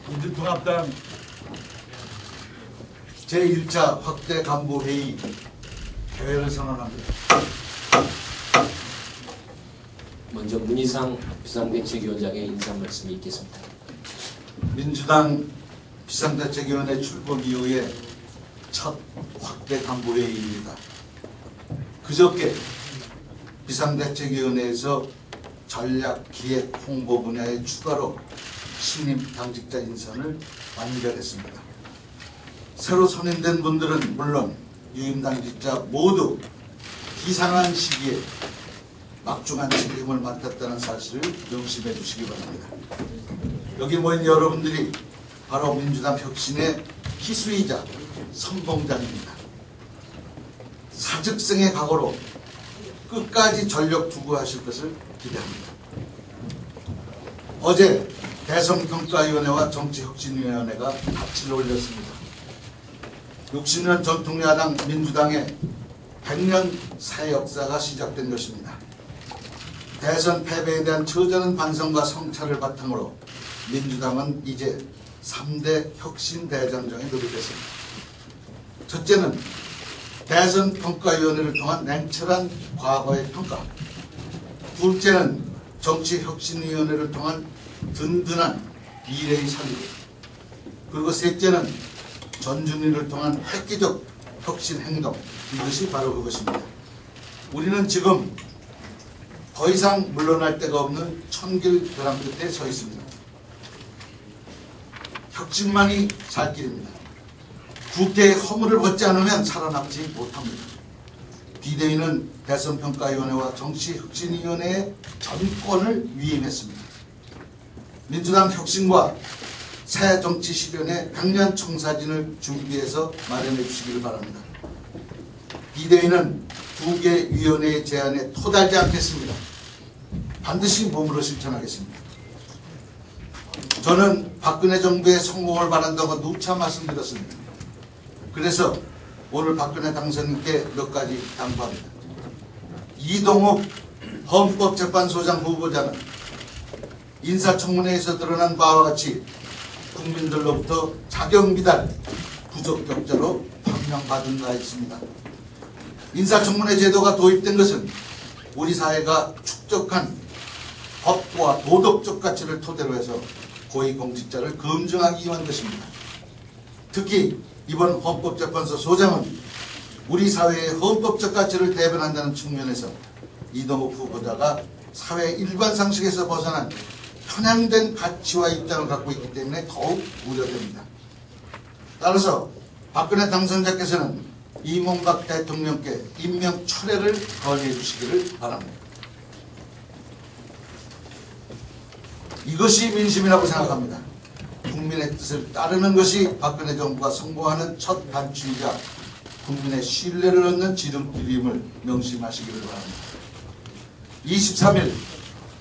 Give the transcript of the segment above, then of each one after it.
민주통합당 제1차 확대 간부회의 개회를 선언합니다. 먼저 문희상 비상대책위원장의 인사 말씀이 있겠습니다. 민주당 비상대책위원회 출범 이후에 첫 확대 간부회의입니다. 그저께 비상대책위원회에서 전략기획 홍보 분야에 추가로 신임 당직자 인선을 완결했습니다. 새로 선임된 분들은 물론 유임 당직자 모두 기상한 시기에 막중한 책임을 맡았다는 사실을 명심해 주시기 바랍니다. 여기 모인 여러분들이 바로 민주당 혁신의 희수이자 선봉장입니다. 사직성의 각오로 끝까지 전력 투구하실 것을 기대합니다. 어제 대선평가위원회와 정치혁신위원회가 합치를 올렸습니다. 60년 전통야당 민주당의 100년 사회 역사가 시작된 것입니다. 대선 패배에 대한 처절한 반성과 성찰을 바탕으로 민주당은 이제 3대 혁신 대장정에 돌입했습니다. 첫째는 대선 평가위원회를 통한 냉철한 과거의 평가. 둘째는 정치혁신위원회를 통한 든든한 미래의 설계. 그리고 셋째는 전준위를 통한 획기적 혁신 행동. 이것이 바로 그것입니다. 우리는 지금 더 이상 물러날 데가 없는 천길 벼랑 끝에 서 있습니다. 혁신만이 살 길입니다. 국회의 허물을 벗지 않으면 살아남지 못합니다. 비대위는 대선평가위원회와 정치혁신위원회의 전권을 위임했습니다. 민주당 혁신과 새 정치 실현의 100년 청사진을 준비해서 마련해 주시기를 바랍니다. 비대위는 2개 위원회의 제안에 토달지 않겠습니다. 반드시 몸으로 실천하겠습니다. 저는 박근혜 정부의 성공을 바란다고 누차 말씀드렸습니다. 그래서 오늘 박근혜 당선인께 몇 가지 당부합니다. 이동욱 헌법재판소장 후보자는 인사청문회에서 드러난 바와 같이 국민들로부터 자격미달 부적격자로 판명받은 바 있습니다. 인사청문회 제도가 도입된 것은 우리 사회가 축적한 법과 도덕적 가치를 토대로 해서 고위공직자를 검증하기 위한 것입니다. 특히 이번 헌법재판소 소장은 우리 사회의 헌법적 가치를 대변한다는 측면에서 이동욱 후보자가 사회 일반 상식에서 벗어난 편향된 가치와 입장을 갖고 있기 때문에 더욱 우려됩니다. 따라서 박근혜 당선자께서는 이명박 대통령께 임명 철회를 건의해 주시기를 바랍니다. 이것이 민심이라고 생각합니다. 국민의 뜻을 따르는 것이 박근혜 정부가 성공하는 첫 단추이자 국민의 신뢰를 얻는 지름길임을 명심하시기를 바랍니다. 23일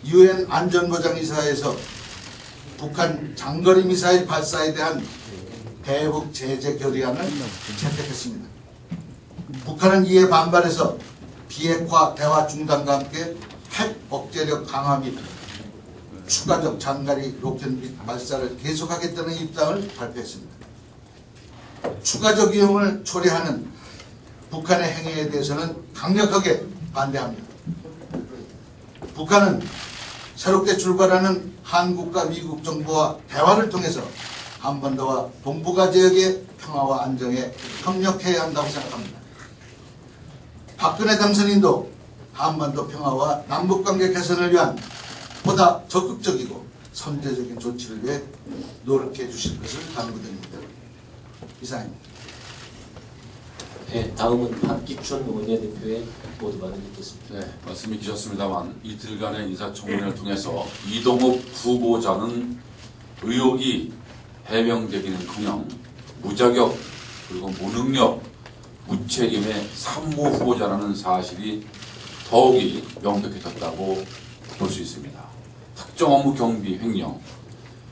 UN 안전보장이사회에서 북한 장거리 미사일 발사에 대한 대북 제재 결의안을 채택했습니다. 북한은 이에 반발해서 비핵화 대화 중단과 함께 핵 억제력 강화 및 추가적 장거리 로켓 및 발사를 계속하겠다는 입장을 발표했습니다. 추가적 위험을 초래하는 북한의 행위에 대해서는 강력하게 반대합니다. 북한은 새롭게 출발하는 한국과 미국 정부와 대화를 통해서 한반도와 동북아 지역의 평화와 안정에 협력해야 한다고 생각합니다. 박근혜 당선인도 한반도 평화와 남북관계 개선을 위한 보다 적극적이고 선제적인 조치를 위해 노력해 주실 것을 간구드립니다. 이상입니다. 네, 다음은 박기춘 원내대표의 모두 발언 있겠습니다. 네, 말씀이 주셨습니다만 이틀간의 인사청문회를 통해서 이동욱 후보자는 의혹이 해명되기는커녕 무자격 그리고 무능력, 무책임의 산모 후보자라는 사실이 더욱이 명백해졌다고 볼 수 있습니다. 특정 업무 경비 횡령,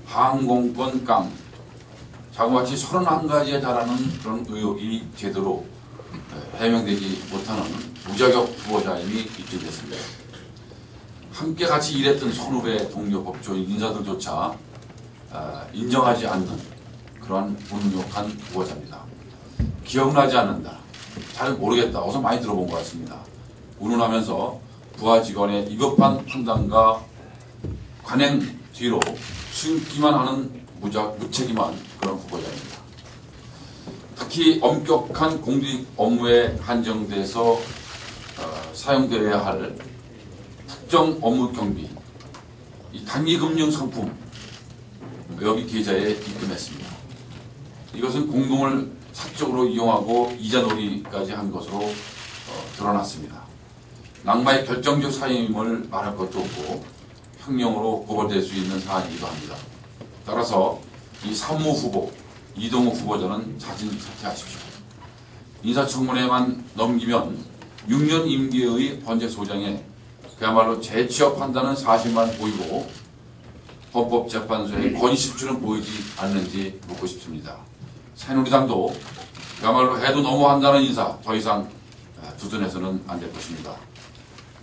항공권 깡, 자그마치 31가지에 달하는 그런 의혹이 제대로 해명되지 못하는 무자격 후보자임이 입증됐습니다. 함께 같이 일했던 선후배 동료 법조인 인사들조차 인정하지 않는 그러한 훈육한 후보자입니다. 기억나지 않는다, 잘 모르겠다, 어서 많이 들어본 것 같습니다. 운운하면서 부하 직원의 비겁한 판단과 관행 뒤로 숨기만 하는 무책임한 그런 후보자입니다. 특히 엄격한 공직 업무에 한정돼서 사용되어야 할 특정 업무 경비, 이 단기금융 상품 여기 계좌에 입금했습니다. 이것은 공동을 사적으로 이용하고 이자놀이까지 한 것으로 드러났습니다. 낙마의 결정적 사임을 말할 것도 없고 형량으로 고발될 수 있는 사안이기도 합니다. 따라서 이 산무 후보 이동욱 후보자는 자진 사퇴하십시오. 인사청문회만 넘기면 6년 임기의 번제소장에 그야말로 재취업한다는 사실만 보이고 헌법재판소의 건의 실추는 보이지 않는지 묻고 싶습니다. 새누리당도 그야말로 해도 너무한다는 인사 더 이상 두둔해서는 안 될 것입니다.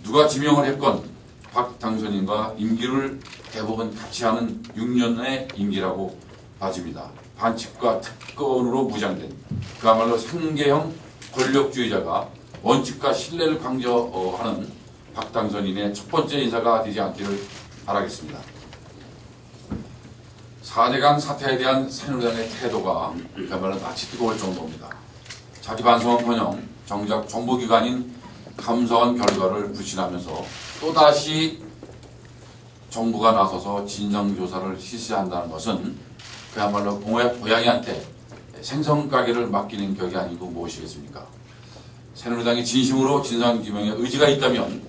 누가 지명을 했건 박 당선인과 임기를 대법원 같이 하는 6년의 임기라고 봐집니다. 반칙과 특권으로 무장된 그야말로 생계형 권력주의자가 원칙과 신뢰를 강조하는 박 당선인의 첫 번째 인사가 되지 않기를 바라겠습니다. 4대강 사태에 대한 새누리당의 태도가 그야말로 낯이 뜨거울 정도입니다. 자기 반성은커녕 정작 정보기관인 감사원 결과를 부신하면서 또다시 정부가 나서서 진상조사를 실시한다는 것은 그야말로 고양이한테 생선가게를 맡기는 격이 아니고 무엇이겠습니까? 새누리당이 진심으로 진상규명에 의지가 있다면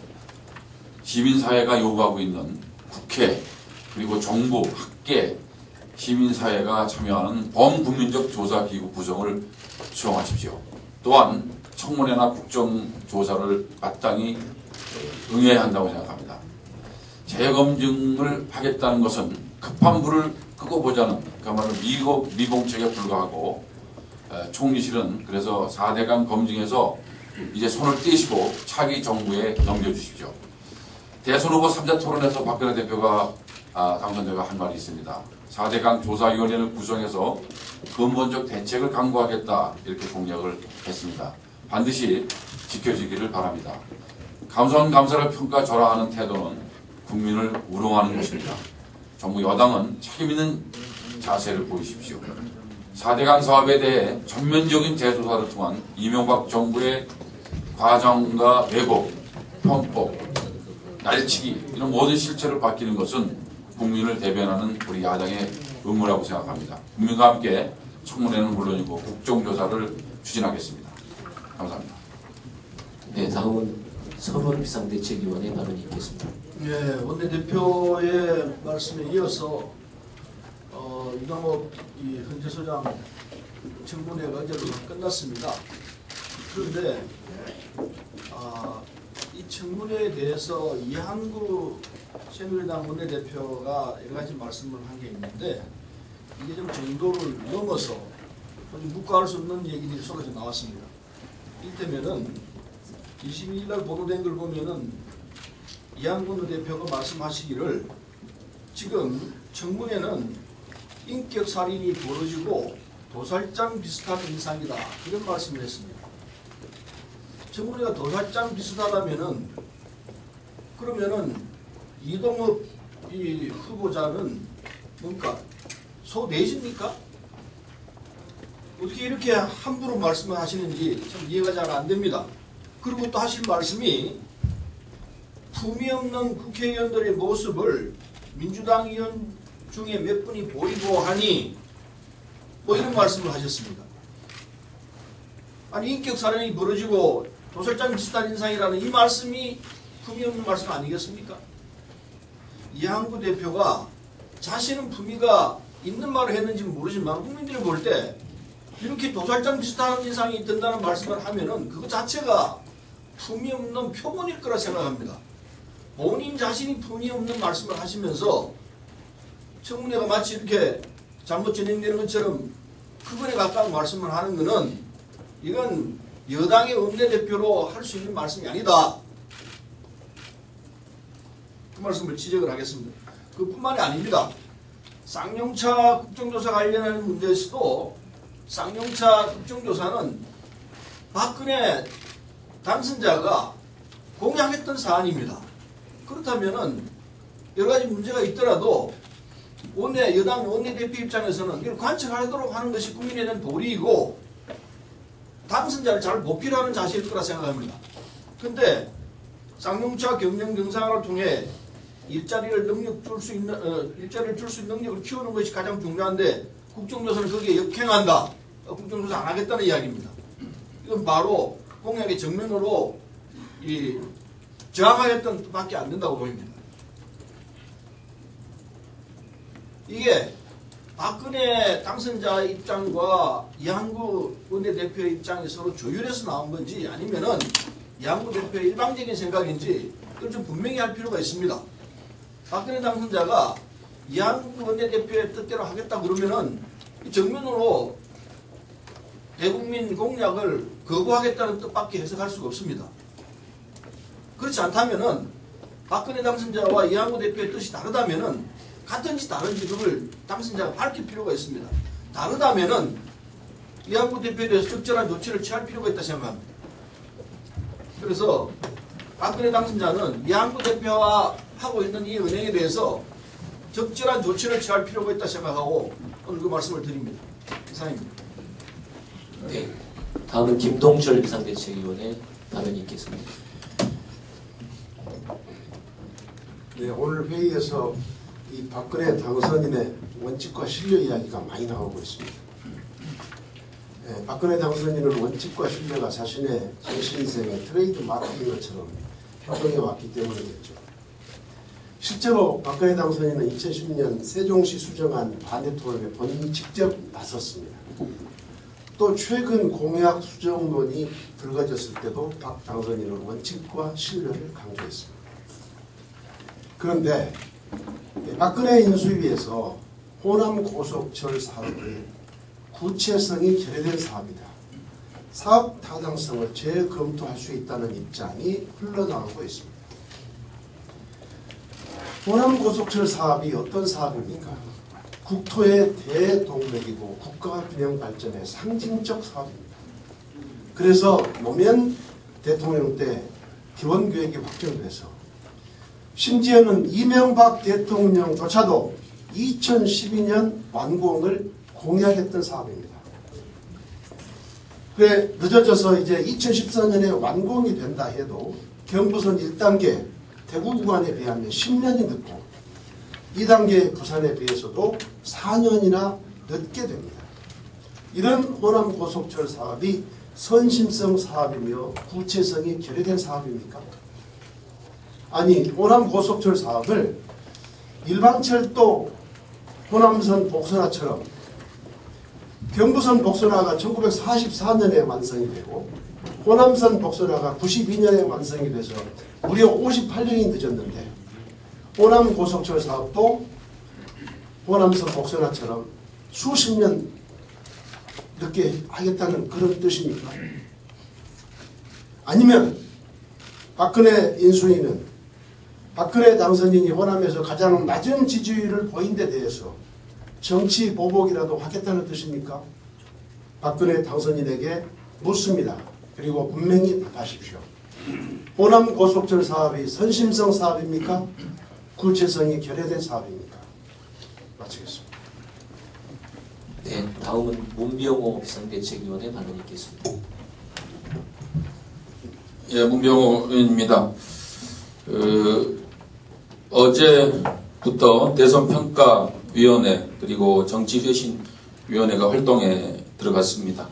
시민사회가 요구하고 있는 국회 그리고 정부, 학계, 시민사회가 참여하는 범국민적 조사기구 구성을 수용하십시오. 또한 청문회나 국정조사를 마땅히 응해야 한다고 생각합니다. 재검증을 하겠다는 것은 급한 불을 끄고 보자는 그야말로 미공책에 불과하고 총리실은 그래서 4대강 검증에서 이제 손을 떼시고 차기 정부에 넘겨주십시오. 대선 후보 3자 토론에서 박근혜 대표가 당선자가 한 말이 있습니다. 4대강 조사위원회를 구성해서 근본적 대책을 강구하겠다 이렇게 공약을 했습니다. 반드시 지켜지기를 바랍니다. 감사원 감사를 평가절하하는 태도는 국민을 우롱하는 것입니다. 정부 여당은 책임있는 자세를 보이십시오. 4대강 사업에 대해 전면적인 재조사를 통한 이명박 정부의 과정과 왜곡, 편법, 날치기 이런 모든 실체를 밝히는 것은 국민을 대변하는 우리 야당의 의무라고 생각합니다. 국민과 함께 청문회는 물론이고 국정조사를 추진하겠습니다. 감사합니다. 네, 다음은 서론 비상대책위원회 발언이 있겠습니다. 예, 원내대표의 말씀에 이어서 이동욱 헌재 소장 청문회가 어제로 끝났습니다. 그런데 이 청문회에 대해서 이한구 새누리당 원내대표가 여러 가지 말씀을 한 게 있는데 이게 좀 정도를 넘어서 묵과할 수 없는 얘기들이 쏟아져 나왔습니다. 이때면은 22일 날 보도된 걸 보면은 이한구 대표가 말씀하시기를 지금 청문회는 인격 살인이 벌어지고 도살장 비슷한 인상이다 이런 말씀을 했습니다. 청문회가 도살장 비슷하다면은 그러면은 이동욱 이 후보자는 뭔가 소내십니까? 어떻게 이렇게 함부로 말씀을 하시는지 참 이해가 잘 안 됩니다. 그리고 또 하신 말씀이 품위 없는 국회의원들의 모습을 민주당 의원 중에 몇 분이 보이고 하니 뭐 이런 말씀을 하셨습니다. 아니 인격 살인이 벌어지고 도살장 비슷한 인상이라는 이 말씀이 품위 없는 말씀 아니겠습니까? 이한구 대표가 자신은 품위가 있는 말을 했는지 모르지만 국민들이 볼 때 이렇게 도살장 비슷한 인상이 든다는 말씀을 하면은 그거 자체가 품위 없는 표본일 거라 생각합니다. 본인 자신이 품위 없는 말씀을 하시면서 청문회가 마치 이렇게 잘못 진행되는 것처럼 그거에 가까운 말씀을 하는 것은 이건 여당의 원내대표로 할 수 있는 말씀이 아니다. 그 말씀을 지적을 하겠습니다. 그뿐만이 아닙니다. 쌍용차 국정조사 관련한 문제에서도 쌍용차 국정조사는 박근혜 당선자가 공약했던 사안입니다. 그렇다면은 여러 가지 문제가 있더라도 여당 원내대표 입장에서는 이걸 관철하도록 하는 것이 국민에 대한 도리이고 당선자를 잘 보필하는 자세일 거라 생각합니다. 근데 쌍용차 경영 경상화를 통해 일자리를 줄 수 있는 능력을 키우는 것이 가장 중요한데 국정조사는 거기에 역행한다. 국정조사 안 하겠다는 이야기입니다. 이건 바로 공약의 정면으로 저항하겠다는 뜻밖에 안 된다고 보입니다. 이게 박근혜 당선자 입장과 이한구 원내대표의 입장이 서로 조율해서 나온 건지 아니면은 이한구 대표의 일방적인 생각인지 이걸 좀 분명히 할 필요가 있습니다. 박근혜 당선자가 이한구 원내대표의 뜻대로 하겠다 그러면은 정면으로 대국민 공약을 거부하겠다는 뜻밖에 해석할 수가 없습니다. 그렇지 않다면은 박근혜 당선자와 이한구 대표의 뜻이 다르다면은 같은지 다른지 그걸 당선자가 밝힐 필요가 있습니다. 다르다면은 이한구 대표에 대해서 적절한 조치를 취할 필요가 있다 생각합니다. 그래서 박근혜 당선자는 이한구 대표와 하고 있는 이 은행에 대해서 적절한 조치를 취할 필요가 있다 생각하고 오늘 그 말씀을 드립니다. 이상입니다. 네, 다음은 김동철 비상대책위원회 발언이 있겠습니다. 네, 오늘 회의에서 이 박근혜 당선인의 원칙과 신뢰 이야기가 많이 나오고 있습니다. 박근혜 당선인은 원칙과 신뢰가 자신의 정신인생의 트레이드 마크인 것처럼 행동해 왔기 때문이겠죠. 실제로 박근혜 당선인은 2010년 세종시 수정안 반대 토론에 본인이 직접 나섰습니다. 또 최근 공약 수정론이 불거졌을 때도 박 당선인은 원칙과 신뢰를 강조했습니다. 그런데 박근혜 인수위에서 호남 고속철 사업의 구체성이 결여된 사업이다. 사업 타당성을 재검토할 수 있다는 입장이 흘러나오고 있습니다. 호남 고속철 사업이 어떤 사업입니까? 국토의 대동맥이고 국가 균형 발전의 상징적 사업입니다. 그래서 노무현 대통령 때 기본계획이 확정돼서 심지어는 이명박 대통령조차도 2012년 완공을 공약했던 사업입니다. 그래 늦어져서 이제 2014년에 완공이 된다 해도 경부선 1단계 대구 구간에 비하면 10년이 늦고 2단계 부산에 비해서도 4년이나 늦게 됩니다. 이런 호남 고속철 사업이 선심성 사업이며 구체성이 결여된 사업입니까? 아니 호남 고속철 사업을 일반철도 호남선 복선화처럼 경부선 복선화가 1944년에 완성이 되고 호남선 복선화가 92년에 완성이 돼서 무려 58년이 늦었는데 호남 고속철 사업도 호남선 복선화처럼 수십 년 늦게 하겠다는 그런 뜻입니까? 아니면 박근혜 인수위는 박근혜 당선인이 호남에서 가장 낮은 지지율을 보인 데 대해서 정치 보복이라도 하겠다는 뜻입니까? 박근혜 당선인에게 묻습니다. 그리고 분명히 답하십시오. 호남 고속철 사업이 선심성 사업입니까? 구체성이 결여된 사업입니까? 마치겠습니다. 네, 다음은 문병호 비상대책위원회 발언이 있겠습니다. 예, 문병호 의원입니다. 어제부터 대선평가위원회 그리고 정치쇄신위원회가 활동에 들어갔습니다.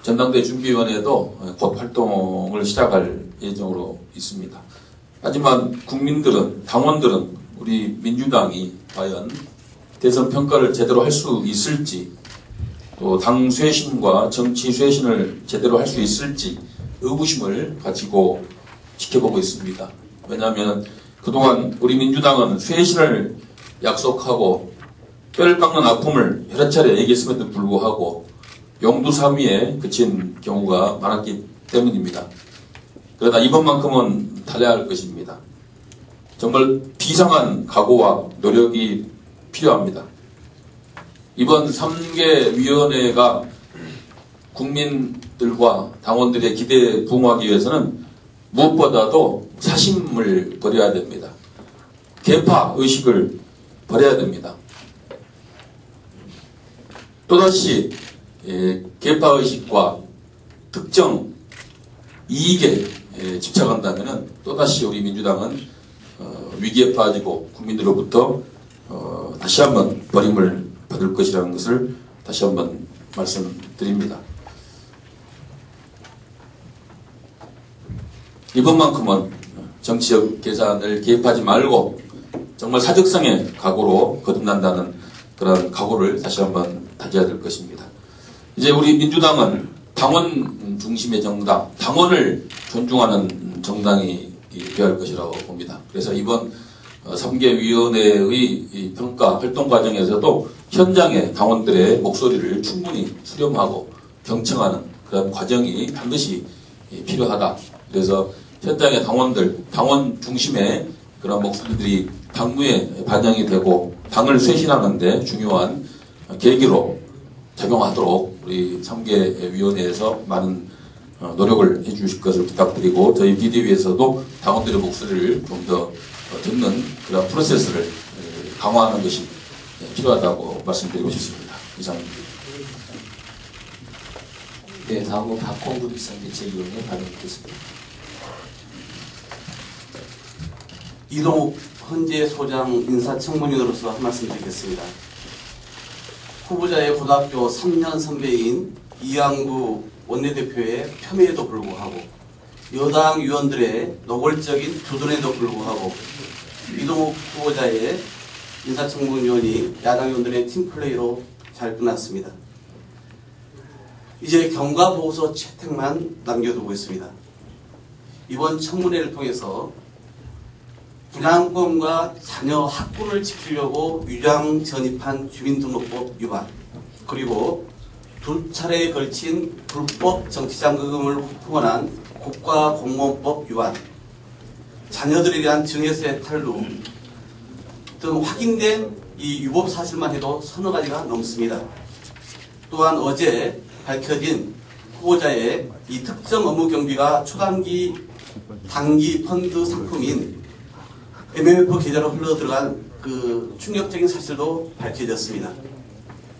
전당대 준비위원회도 곧 활동을 시작할 예정으로 있습니다. 하지만 국민들은, 당원들은 우리 민주당이 과연 대선평가를 제대로 할 수 있을지, 또 당 쇄신과 정치 쇄신을 제대로 할 수 있을지 의구심을 가지고 지켜보고 있습니다. 왜냐하면 그동안 우리 민주당은 쇄신을 약속하고 뼈를 깎는 아픔을 여러 차례 얘기했음에도 불구하고 용두사미에 그친 경우가 많았기 때문입니다. 그러나 이번만큼은 달라야 할 것입니다. 정말 비상한 각오와 노력이 필요합니다. 이번 3개 위원회가 국민들과 당원들의 기대에 부응하기 위해서는 무엇보다도 사심을 버려야 됩니다. 계파 의식을 버려야 됩니다. 또다시 계파 의식과 특정 이익에 집착한다면 또다시 우리 민주당은 위기에 빠지고 국민들로부터 다시 한번 버림을 받을 것이라는 것을 다시 한번 말씀드립니다. 이번만큼은 정치적 계산을 개입하지 말고 정말 사적성의 각오로 거듭난다는 그런 각오를 다시 한번 다져야 될 것입니다. 이제 우리 민주당은 당원 중심의 정당, 당원을 존중하는 정당이 되어야 할 것이라고 봅니다. 그래서 이번 3개 위원회의 평가 활동 과정에서도 현장의 당원들의 목소리를 충분히 수렴하고 경청하는 그런 과정이 반드시 필요하다. 그래서 현장의 당원들, 당원 중심의 그런 목소리들이 당무에 반영이 되고 당을 쇄신하는 데 중요한 계기로 작용하도록 우리 3개 위원회에서 많은 노력을 해주실 것을 부탁드리고 저희 비대위에서도 당원들의 목소리를 좀 더 듣는 그런 프로세스를 강화하는 것이 필요하다고 말씀드리고 싶습니다. 이상입니다. 네, 다음은 박홍구 비상대책위원회 발언드리겠습니다. 이동욱 헌재 소장 인사청문위원으로서 한 말씀 드리겠습니다. 후보자의 고등학교 3년 선배인 이양구 원내대표의 폄훼에도 불구하고 여당 의원들의 노골적인 주둔에도 불구하고 이동욱 후보자의 인사청문위원이 야당 의원들의 팀플레이로 잘 끝났습니다. 이제 경과보고서 채택만 남겨두고 있습니다. 이번 청문회를 통해서 분양권과 자녀 학구를 지키려고 위장 전입한 주민등록법 위반, 그리고 2차례에 걸친 불법 정치자금을 후원한 국가공무원법 위반, 자녀들에 대한 증여세 탈루 등 확인된 이 위법 사실만 해도 서너 가지가 넘습니다. 또한 어제 밝혀진 후보자의 이 특정 업무 경비가 초단기 단기 펀드 상품인 MMF 계좌로 흘러들어간 그 충격적인 사실도 밝혀졌습니다.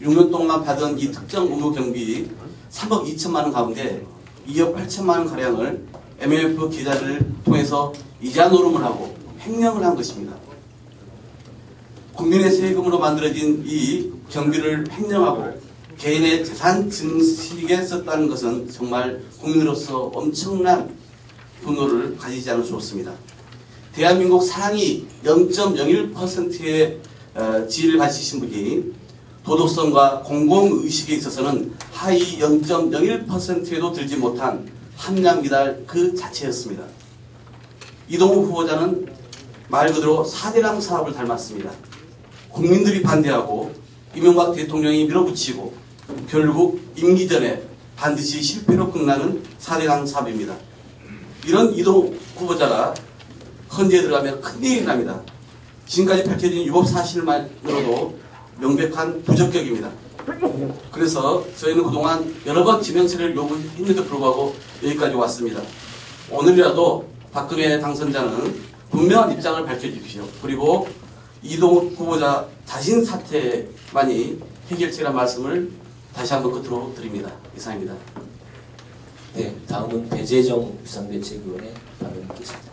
6년 동안 받은 이 특정 업무 경비 3억 2천만 원 가운데 2억 8천만 원 가량을 MMF 계좌를 통해서 이자 노름을 하고 횡령을 한 것입니다. 국민의 세금으로 만들어진 이 경비를 횡령하고 개인의 재산 증식에 썼다는 것은 정말 국민으로서 엄청난 분노를 가지지 않을 수 없습니다. 대한민국 상위 0.01%의 지위를 가지신 분이 도덕성과 공공의식에 있어서는 하위 0.01%에도 들지 못한 함량미달 그 자체였습니다. 이동욱 후보자는 말 그대로 4대강 사업을 닮았습니다. 국민들이 반대하고 이명박 대통령이 밀어붙이고 결국 임기 전에 반드시 실패로 끝나는 4대강 사업입니다. 이런 이동욱 후보자가 헌재에 들어가면 큰일이 납니다. 지금까지 밝혀진 위법 사실만으로도 명백한 부적격입니다. 그래서 저희는 그동안 여러 번 지명체를 요구했는데도 불구하고 여기까지 왔습니다. 오늘이라도 박근혜 당선자는 분명한 입장을 밝혀주십시오. 그리고 이동욱 후보자 자신 사퇴만이 해결책이라는 말씀을 다시 한번 끝으로 드립니다. 이상입니다. 네, 다음은 배재정 비상대책위원회 발언드리겠습니다.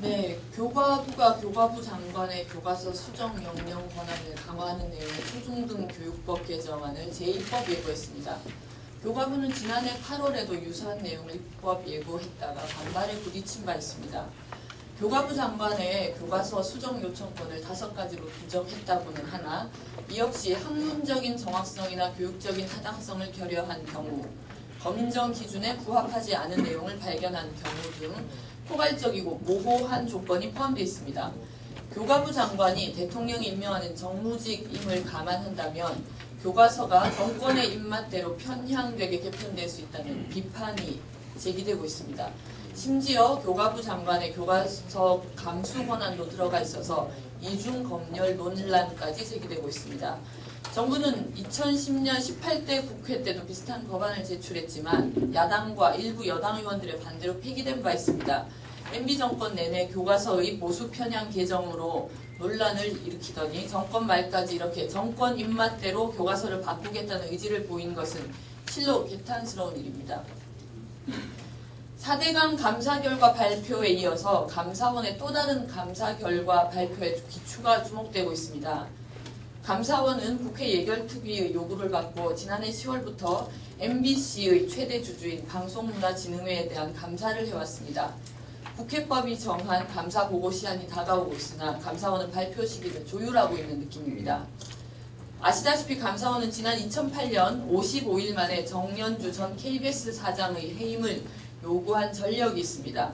네, 교과부가 교과부 장관의 교과서 수정 명령 권한을 강화하는 내용의 초중등 교육법 개정안을 제1법 예고했습니다. 교과부는 지난해 8월에도 유사한 내용을 입법 예고했다가 반발에 부딪힌 바 있습니다. 교과부 장관의 교과서 수정 요청권을 5가지로 규정했다고는 하나 이 역시 학문적인 정확성이나 교육적인 타당성을 결여한 경우, 검정 기준에 부합하지 않은 내용을 발견한 경우 등 포괄적이고 모호한 조건이 포함되어 있습니다. 교과부 장관이 대통령이 임명하는 정무직임을 감안한다면 교과서가 정권의 입맛대로 편향되게 개편될 수 있다는 비판이 제기되고 있습니다. 심지어 교과부 장관의 교과서 감수 권한도 들어가 있어서 이중 검열 논란까지 제기되고 있습니다. 정부는 2010년 18대 국회 때도 비슷한 법안을 제출했지만 야당과 일부 여당 의원들의 반대로 폐기된 바 있습니다. MB 정권 내내 교과서의 보수 편향 개정으로 논란을 일으키더니 정권 말까지 이렇게 정권 입맛대로 교과서를 바꾸겠다는 의지를 보인 것은 실로 개탄스러운 일입니다. 4대강 감사 결과 발표에 이어서 감사원의 또 다른 감사 결과 발표에 추가 주목되고 있습니다. 감사원은 국회 예결특위의 요구를 받고 지난해 10월부터 MBC의 최대 주주인 방송문화진흥회에 대한 감사를 해왔습니다. 국회법이 정한 감사 보고 시한이 다가오고 있으나 감사원은 발표 시기를 조율하고 있는 느낌입니다. 아시다시피 감사원은 지난 2008년 55일 만에 정연주 전 KBS 사장의 해임을 요구한 전력이 있습니다.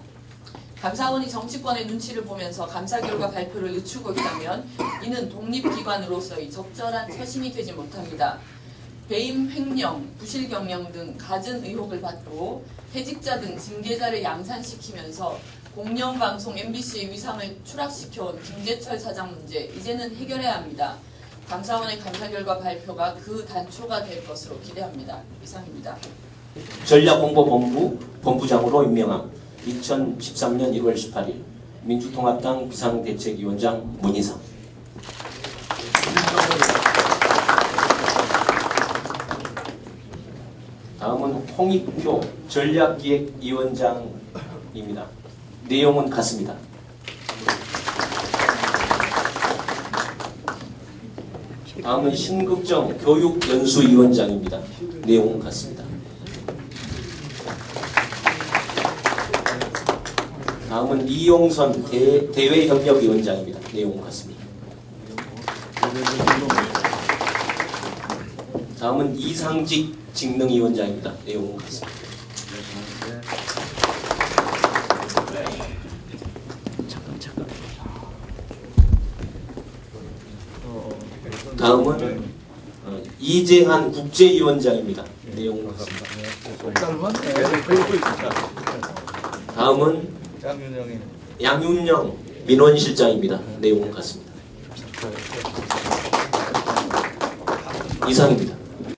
감사원이 정치권의 눈치를 보면서 감사 결과 발표를 늦추고 있다면 이는 독립기관으로서의 적절한 처신이 되지 못합니다. 배임 횡령, 부실 경영 등 갖은 의혹을 받고 퇴직자 등 징계자를 양산시키면서 공영방송 MBC의 위상을 추락시켜온 김재철 사장 문제 이제는 해결해야 합니다. 감사원의 감사 결과 발표가 그 단초가 될 것으로 기대합니다. 이상입니다. 전략홍보본부 본부장으로 임명함. 2013년 1월 18일 민주통합당 비상대책위원장 문희상. 다음은 홍익표 전략기획위원장입니다. 내용은 같습니다. 다음은 신국정 교육연수위원장입니다. 내용은 같습니다. 다음은 이용선 대외협력위원장입니다. 내용은 같습니다. 다음은 이상직 직능위원장입니다. 내용은 같습니다. 다음은 이재한 국제위원장입니다. 내용은 같습니다. 다음은 양윤영 민원실장입니다. 내용은 같습니다. 이상입니다.